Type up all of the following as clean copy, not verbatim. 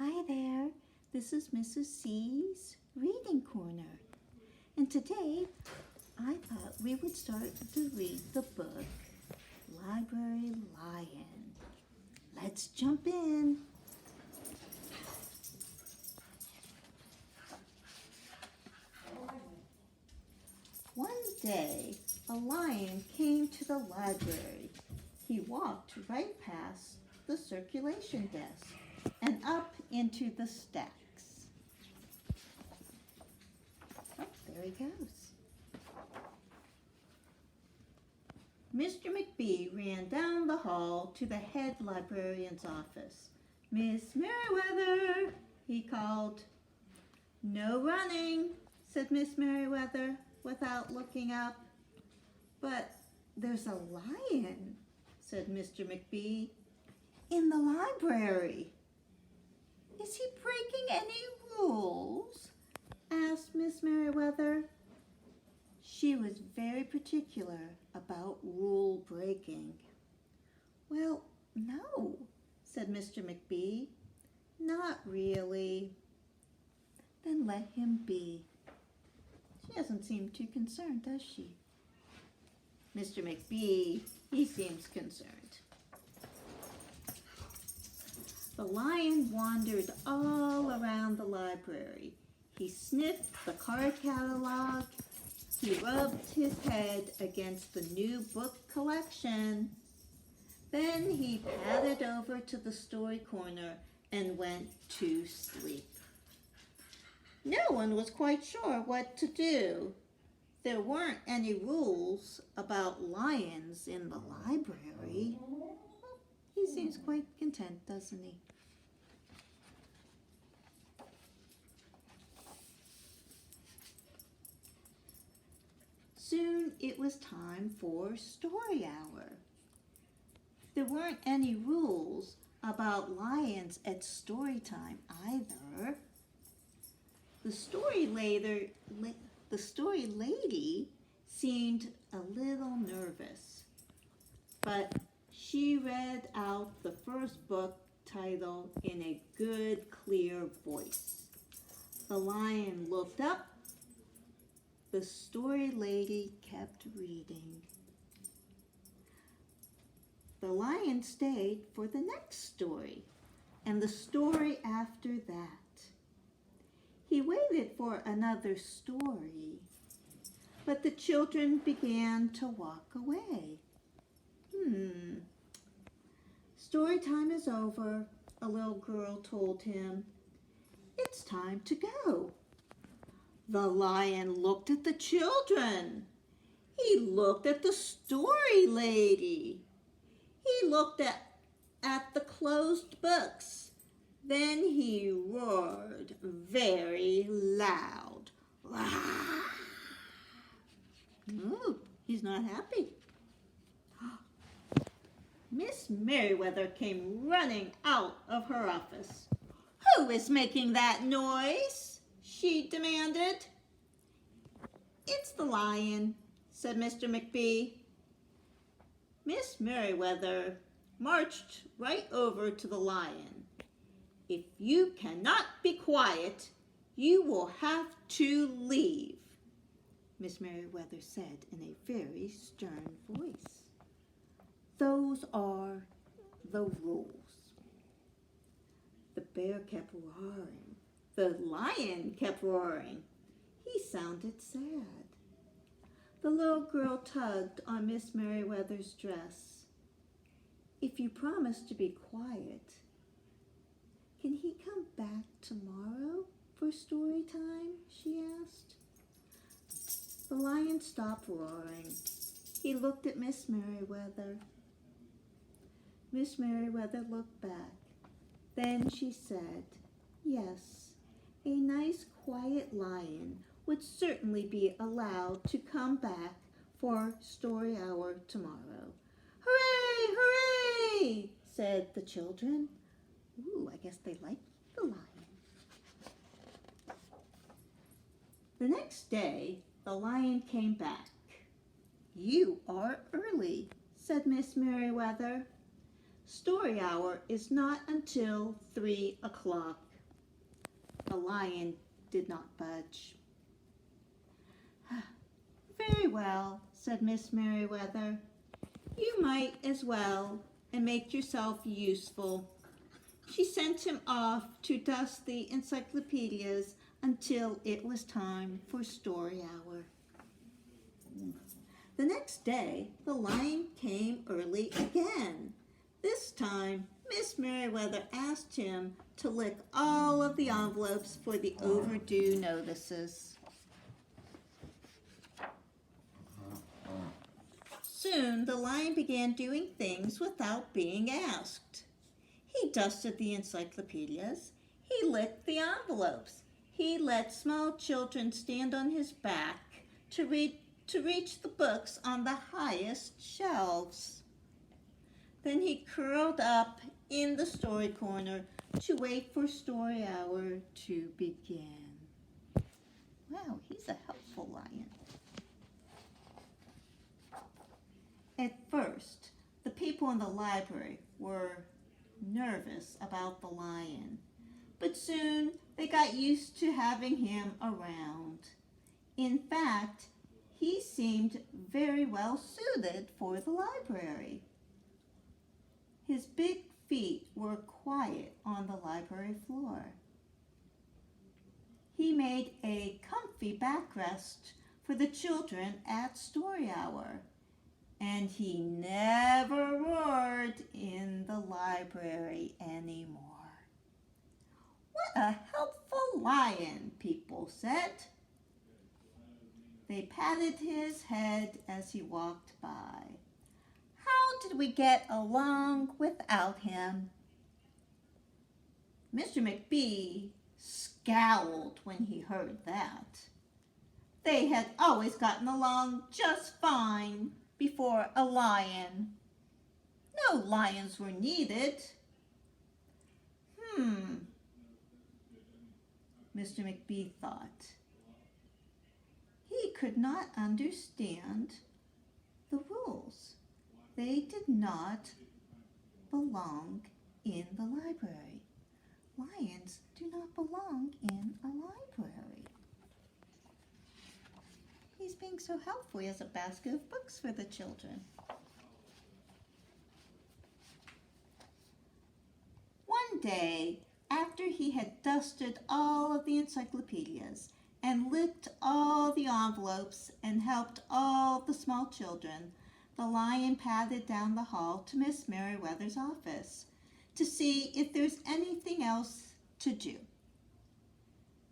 Hi there, this is Mrs.C's Reading Corner, and today I thought we would start to read the book Library Lion. Let's jump in. One day, a lion came to the library. He walked right past the circulation desk and up into the stacks. Oh, there he goes. Mr. McB ran down the hall to the head librarian's office. "Miss Merriweather," he called. "No running," said Miss Merriweather without looking up. "But there's a lion," said Mr. McB, "in the library." "Is he breaking any rules?" asked Miss Merriweather. She was very particular about rule breaking. "Well, no," said Mr. McB. "Not really." "Then let him be." She doesn't seem too concerned, does she? Mr. McB, he seems concerned. The lion wandered all around the library. He sniffed the card catalog. He rubbed his head against the new book collection. Then he padded over to the story corner and went to sleep. No one was quite sure what to do. There weren't any rules about lions in the library. He seems quite content, doesn't he? Soon it was time for story hour. There weren't any rules about lions at story time either. The story lady seemed a little nervous, but she read out the first book title in a good, clear voice. The lion looked up. The story lady kept reading. The lion stayed for the next story and the story after that. He waited for another story, but the children began to walk away. Story time is over, a little girl told him. It's time to go. The lion looked at the children. He looked at the story lady. He looked at the closed books. Then he roared very loud. Ooh, he's not happy. Miss Merriweather came running out of her office. "Who is making that noise?" she demanded. "It's the lion," said Mr. McB. Miss Merriweather marched right over to the lion. "If you cannot be quiet, you will have to leave," Miss Merriweather said in a very stern voice. "Those are the rules." The bear kept roaring. The lion kept roaring. He sounded sad. The little girl tugged on Miss Merriweather's dress. "If you promise to be quiet, can he come back tomorrow for story time?" she asked. The lion stopped roaring. He looked at Miss Merriweather. Miss Merriweather looked back. Then she said, "Yes, a nice quiet lion would certainly be allowed to come back for story hour tomorrow." "Hooray, hooray," said the children. Ooh, I guess they liked the lion. The next day, the lion came back. "You are early," said Miss Merriweather. "Story hour is not until 3 o'clock." The lion did not budge. "Very well," said Miss Merriweather. "You might as well and make yourself useful." She sent him off to dust the encyclopedias until it was time for story hour. The next day, the lion came early again. This time, Miss Merriweather asked him to lick all of the envelopes for the overdue notices. Soon, the lion began doing things without being asked. He dusted the encyclopedias. He licked the envelopes. He let small children stand on his back to reach the books on the highest shelves. Then he curled up in the story corner to wait for story hour to begin. Wow, he's a helpful lion. At first, the people in the library were nervous about the lion, but soon they got used to having him around. In fact, he seemed very well suited for the library. His big feet were quiet on the library floor. He made a comfy backrest for the children at story hour, and he never roared in the library anymore. "What a helpful lion," people said. They patted his head as he walked by. "How did we get along without him?" Mr. McB scowled when he heard that. They had always gotten along just fine before a lion. No lions were needed. Mr. McB thought. He could not understand the rules. They did not belong in the library. Lions do not belong in a library. He's being so helpful. He has a basket of books for the children. One day, after he had dusted all of the encyclopedias and licked all the envelopes and helped all the small children, the lion padded down the hall to Miss Merriweather's office to see if there's anything else to do.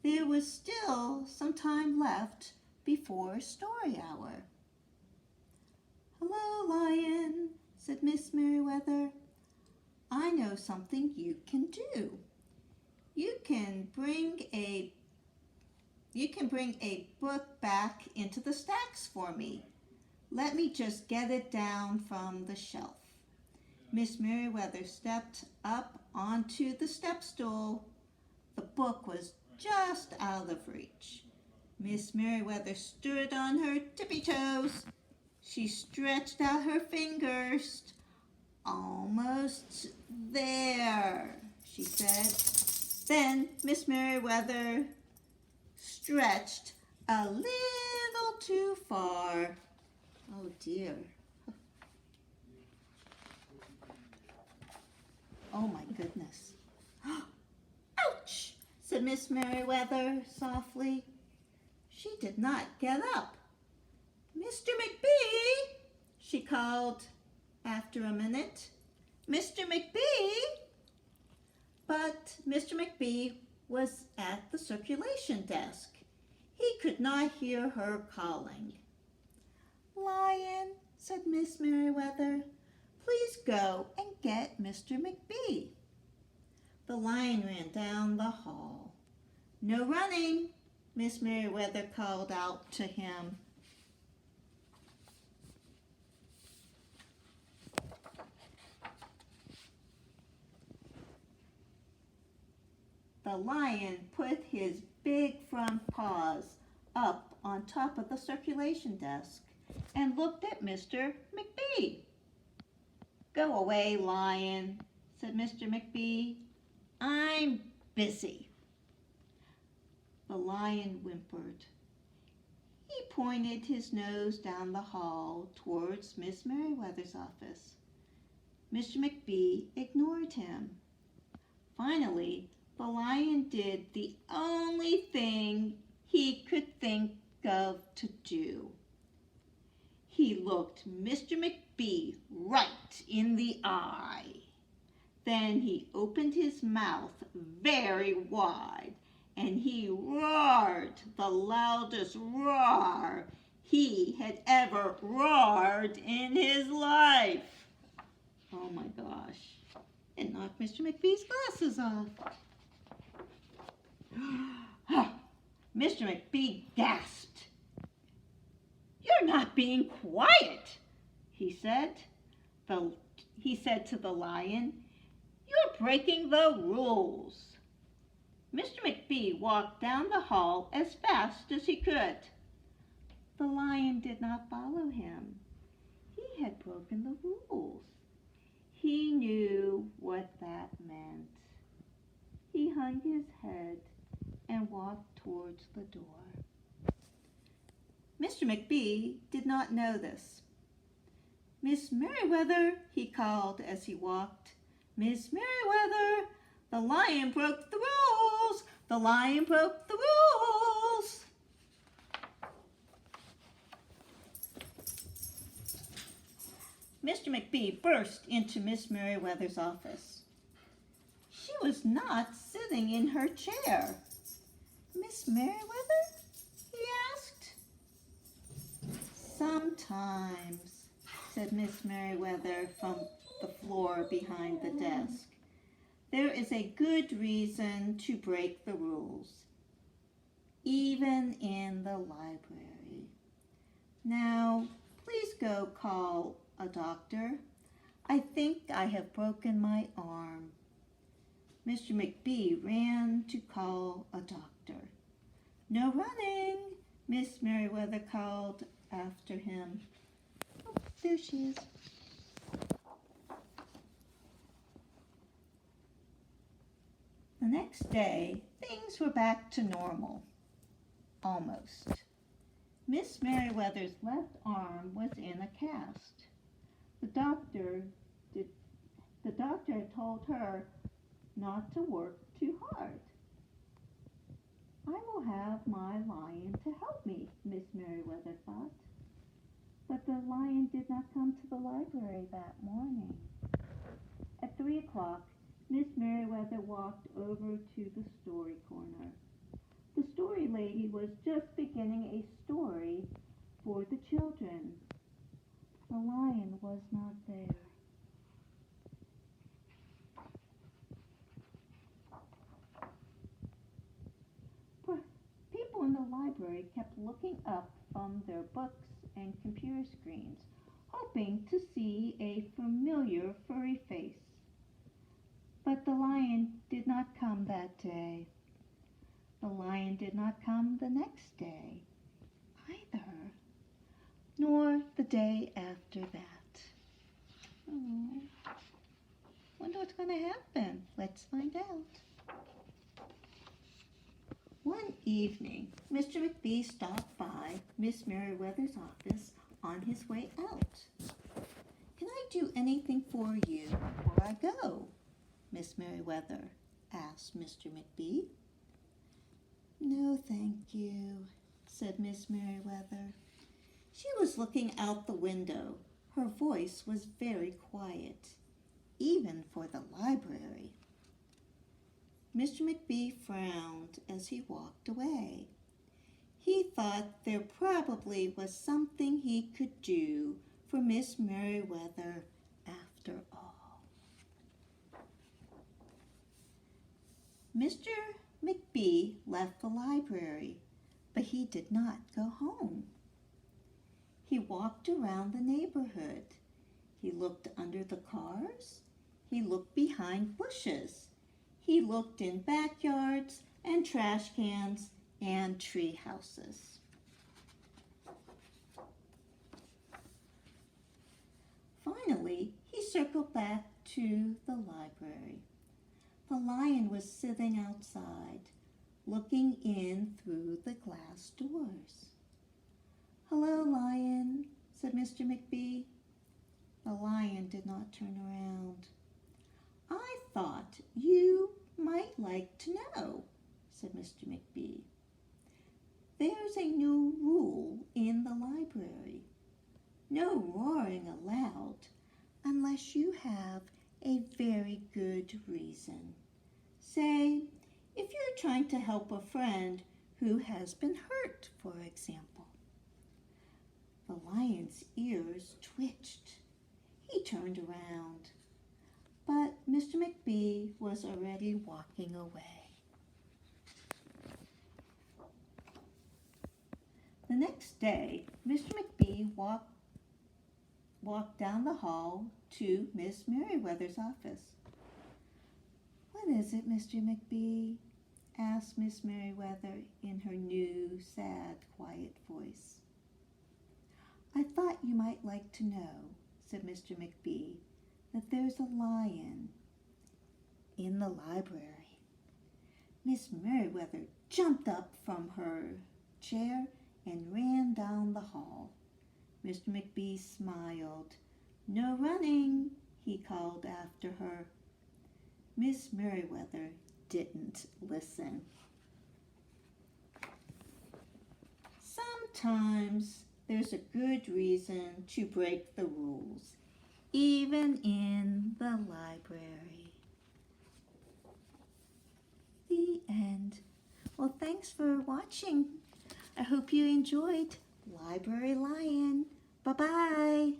There was still some time left before story hour. "Hello, Lion," said Miss Merriweather. "I know something you can do. You can bring a book back into the stacks for me. Let me just get it down from the shelf." Miss Merriweather stepped up onto the step stool. The book was just out of reach. Miss Merriweather stood on her tippy toes. She stretched out her fingers. "Almost there," she said. Then Miss Merriweather stretched a little too far. Oh dear. Oh my goodness. "Ouch," said Miss Merriweather softly. She did not get up. "Mr. McB," she called after a minute. "Mr. McB." But Mr. McB was at the circulation desk. He could not hear her calling. "Lion," said Miss Merriweather, "please go and get Mr. McB." The lion ran down the hall. "No running," Miss Merriweather called out to him. The lion put his big front paws up on top of the circulation desk and looked at Mr. McB. "Go away, Lion," said Mr. McB. "I'm busy." The lion whimpered. He pointed his nose down the hall towards Miss Merriweather's office. Mr. McBee ignored him. Finally, the lion did the only thing he could think of to do. He looked Mr. McBee right in the eye. Then he opened his mouth very wide, and he roared the loudest roar he had ever roared in his life. Oh my gosh, it knocked Mr. McBee's glasses off. Mr. McBee gasped. "You're not being quiet," he said. He said to the lion, "You're breaking the rules." Mr. McBee walked down the hall as fast as he could. The lion did not follow him. He had broken the rules. He knew what that meant. He hung his head and walked towards the door. Mr. McBee did not know this. "Miss Merriweather," he called as he walked. "Miss Merriweather, the lion broke the rules! The lion broke the rules!" Mr. McBee burst into Miss Merriweather's office. She was not sitting in her chair. "Miss Merriweather?" he asked. "Sometimes," said Miss Merriweather from the floor behind the desk, "there is a good reason to break the rules, even in the library. Now, please go call a doctor. I think I have broken my arm." Mr. McBee ran to call a doctor. "No running," Miss Merriweather called after him. Oh, there she is. The next day, things were back to normal. Almost. Miss Merriweather's left arm was in a cast. The doctor had told her not to work too hard. "I will have my lion to help me," Miss Merriweather thought. But the lion did not come to the library that morning. At 3 o'clock, Miss Merriweather walked over to the story corner. The story lady was just beginning a story for the children. The lion was not there. People in the library kept looking up from their books and computer screens, hoping to see a familiar furry face. But the lion did not come that day. The lion did not come the next day either, nor the day after that. Oh, wonder what's going to happen. Let's find out. One evening, Mr. McBee stopped by Miss Merriweather's office on his way out. "Can I do anything for you before I go?" Miss Merriweather asked Mr. McBee. "No, thank you," said Miss Merriweather. She was looking out the window. Her voice was very quiet, even for the library. Mr. McBee frowned as he walked away. He thought there probably was something he could do for Miss Merriweather after all. Mr. McBee left the library, but he did not go home. He walked around the neighborhood. He looked under the cars. He looked behind bushes. He looked in backyards and trash cans and tree houses. Finally, he circled back to the library. The lion was sitting outside, looking in through the glass doors. "Hello, Lion," said Mr. McBee. The lion did not turn around. "I thought you might like to know," said Mr. McBee. "There's a new rule in the library. No roaring aloud unless you have a very good reason. Say, if you're trying to help a friend who has been hurt, for example." The lion's ears twitched. He turned around, but Mr. McBee was already walking away. The next day, Mr. McBee walked down the hall to Miss Merriweather's office. "What is it, Mr. McBee?" asked Miss Merriweather in her new, sad, quiet voice. "I thought you might like to know," said Mr. McBee, "that there's a lion in the library." Miss Merriweather jumped up from her chair and ran down the hall. Mr. McBee smiled. "No running," he called after her. Miss Merriweather didn't listen. Sometimes there's a good reason to break the rules, even in the library. The end. Well, thanks for watching. I hope you enjoyed Library Lion. Bye-bye.